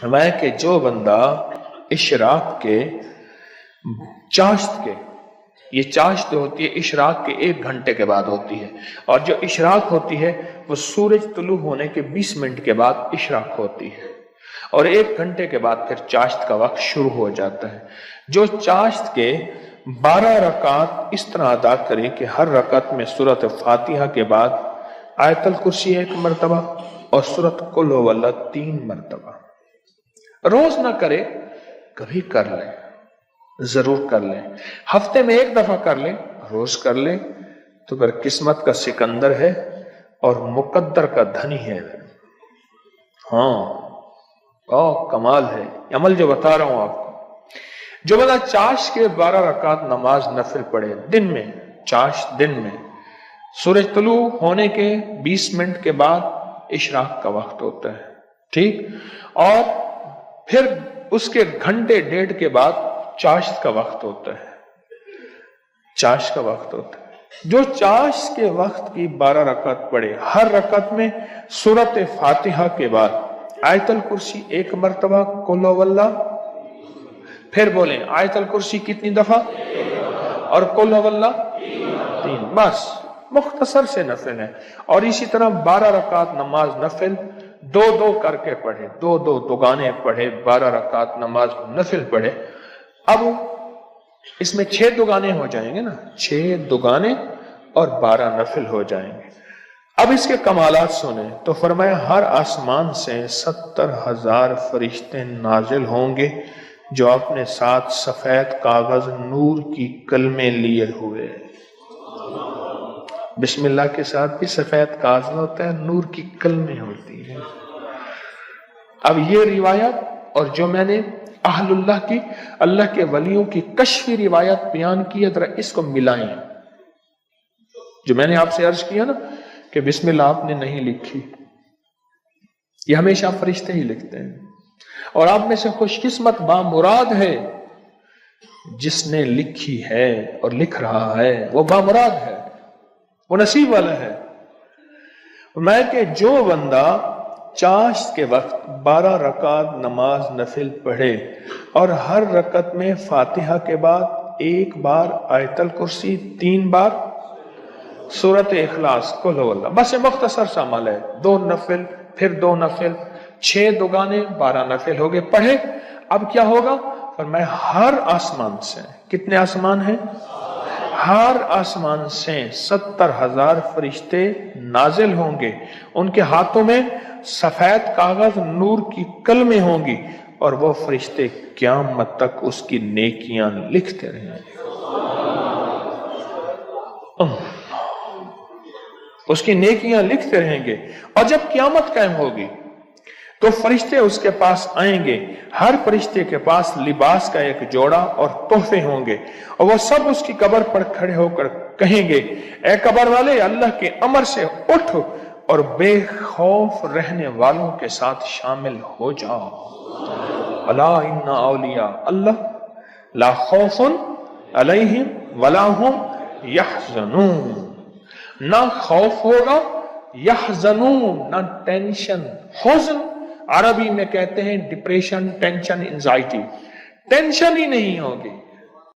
میں کہ جو بندہ اشراق کے چاشت کے، یہ چاشت ہوتی ہے اشراق کے 1 گھنٹے کے بعد ہوتی ہے، اور جو اشراق ہوتی ہے وہ سورج طلوع ہونے کے 20 منٹ کے بعد اشراق ہوتی ہے، اور 1 گھنٹے کے بعد پھر چاشت کا وقت شروع ہو جاتا ہے۔ جو چاشت کے 12 رکعت اس طرح ادا کریں کہ ہر رکعت میں سورۃ فاتحہ کے بعد آیت الکرسی 1 مرتبہ اور سورۃ قل هو اللہ 3 مرتبہ، روز نہ کرے کبھی کر لیں، ضرور کر لیں، ہفتے میں 1 دفعہ کر لیں، روز کر لیں تو پھر قسمت کا سکندر ہے اور مقدر کا دھنی ہے۔ ہاں کمال ہے عمل جو بتا رہا ہوں آپ کو۔ جو بندہ چاشت کے 12 رکعت نماز نفل پڑھے دن میں، چاشت دن میں، سورج طلوع ہونے کے 20 منٹ کے بعد اشراق کا وقت ہوتا ہے، ٹھیک، اور پھر اس کے گھنٹے 1.5 کے بعد چاشت کا وقت ہوتا ہے، چاشت کا وقت ہوتا ہے۔ جو چاشت کے وقت کی 12 رکعت پڑھے، ہر رکعت میں سورۃ فاتحہ کے بعد آیت الکرسی 1 مرتبہ، قل هو اللہ، پھر بولیں آیت الکرسی کتنی دفعہ اور قل هو اللہ 3، بس مختصر سے نفل ہے۔ اور اسی طرح 12 رکعت نماز نفل 2 کر کے پڑھے، 2 دوگانے پڑھے، 12 رکعت نماز نفل پڑھے۔ اب اس میں 6 دوگانے ہو جائیں گے نا، 6 دوگانے اور 12 نفل ہو جائیں گے۔ اب اس کے کمالات سنیں تو فرمایا ہر آسمان سے 70,000 فرشتے نازل ہوں گے جو اپنے ساتھ سفید کاغذ نور کی کلمیں لیے ہوئے۔ بسم اللہ کے ساتھ بھی سفید کاغذ ہوتا ہے، نور کی کلمیں ہوتی ہیں۔ اب یہ روایت اور جو میں نے اہل اللہ کی، اللہ کے ولیوں کی کشفی روایت بیان کی ہے، ذرا اس کو ملائیں۔ جو میں نے آپ سے عرض کیا نا کہ بسم اللہ آپ نے نہیں لکھی، یہ ہمیشہ فرشتے ہی لکھتے ہیں، اور آپ میں سے خوش قسمت بامراد ہے جس نے لکھی ہے اور لکھ رہا ہے، وہ بامراد ہے، وہ نصیب والا ہے۔ میں کہ جو بندہ چاشت کے وقت 12 رکعت نماز نفل پڑھے اور ہر رکعت میں فاتحہ کے بعد 1 بار آیت الکرسی، 3 بار سورۃ اخلاص، قل هو اللہ، بس یہ مختصر سا عمل ہے، 2 نفل پھر 2 نفل، 6 دوگانے 12 نفل ہو گئے، پڑھے۔ اب کیا ہوگا؟ فرمایا ہر آسمان سے، کتنے آسمان ہیں؟ ہر آسمان سے 70,000 فرشتے نازل ہوں گے، ان کے ہاتھوں میں سفید کاغذ نور کی کلمیں ہوں گی، اور وہ فرشتے قیامت تک اس کی نیکیاں لکھتے رہیں گے، اس کی نیکیاں لکھتے رہیں گے۔ اور جب قیامت قائم ہوگی تو فرشتے اس کے پاس آئیں گے، ہر فرشتے کے پاس لباس کا 1 جوڑا اور تحفے ہوں گے، اور وہ سب اس کی قبر پر کھڑے ہو کر کہیں گے اے قبر والے، اللہ کے امر سے اٹھ اور بے خوف رہنے والوں کے ساتھ شامل ہو جاؤ۔ الا ان اولیاء اللہ لا خوف علیہم ولا ہم یحزنون، نہ خوف ہوگا، یحزنون نہ ٹینشن، حزن عربی میں کہتے ہیں ڈپریشن، ٹینشن، انزائٹی، ٹینشن ہی نہیں ہوگی،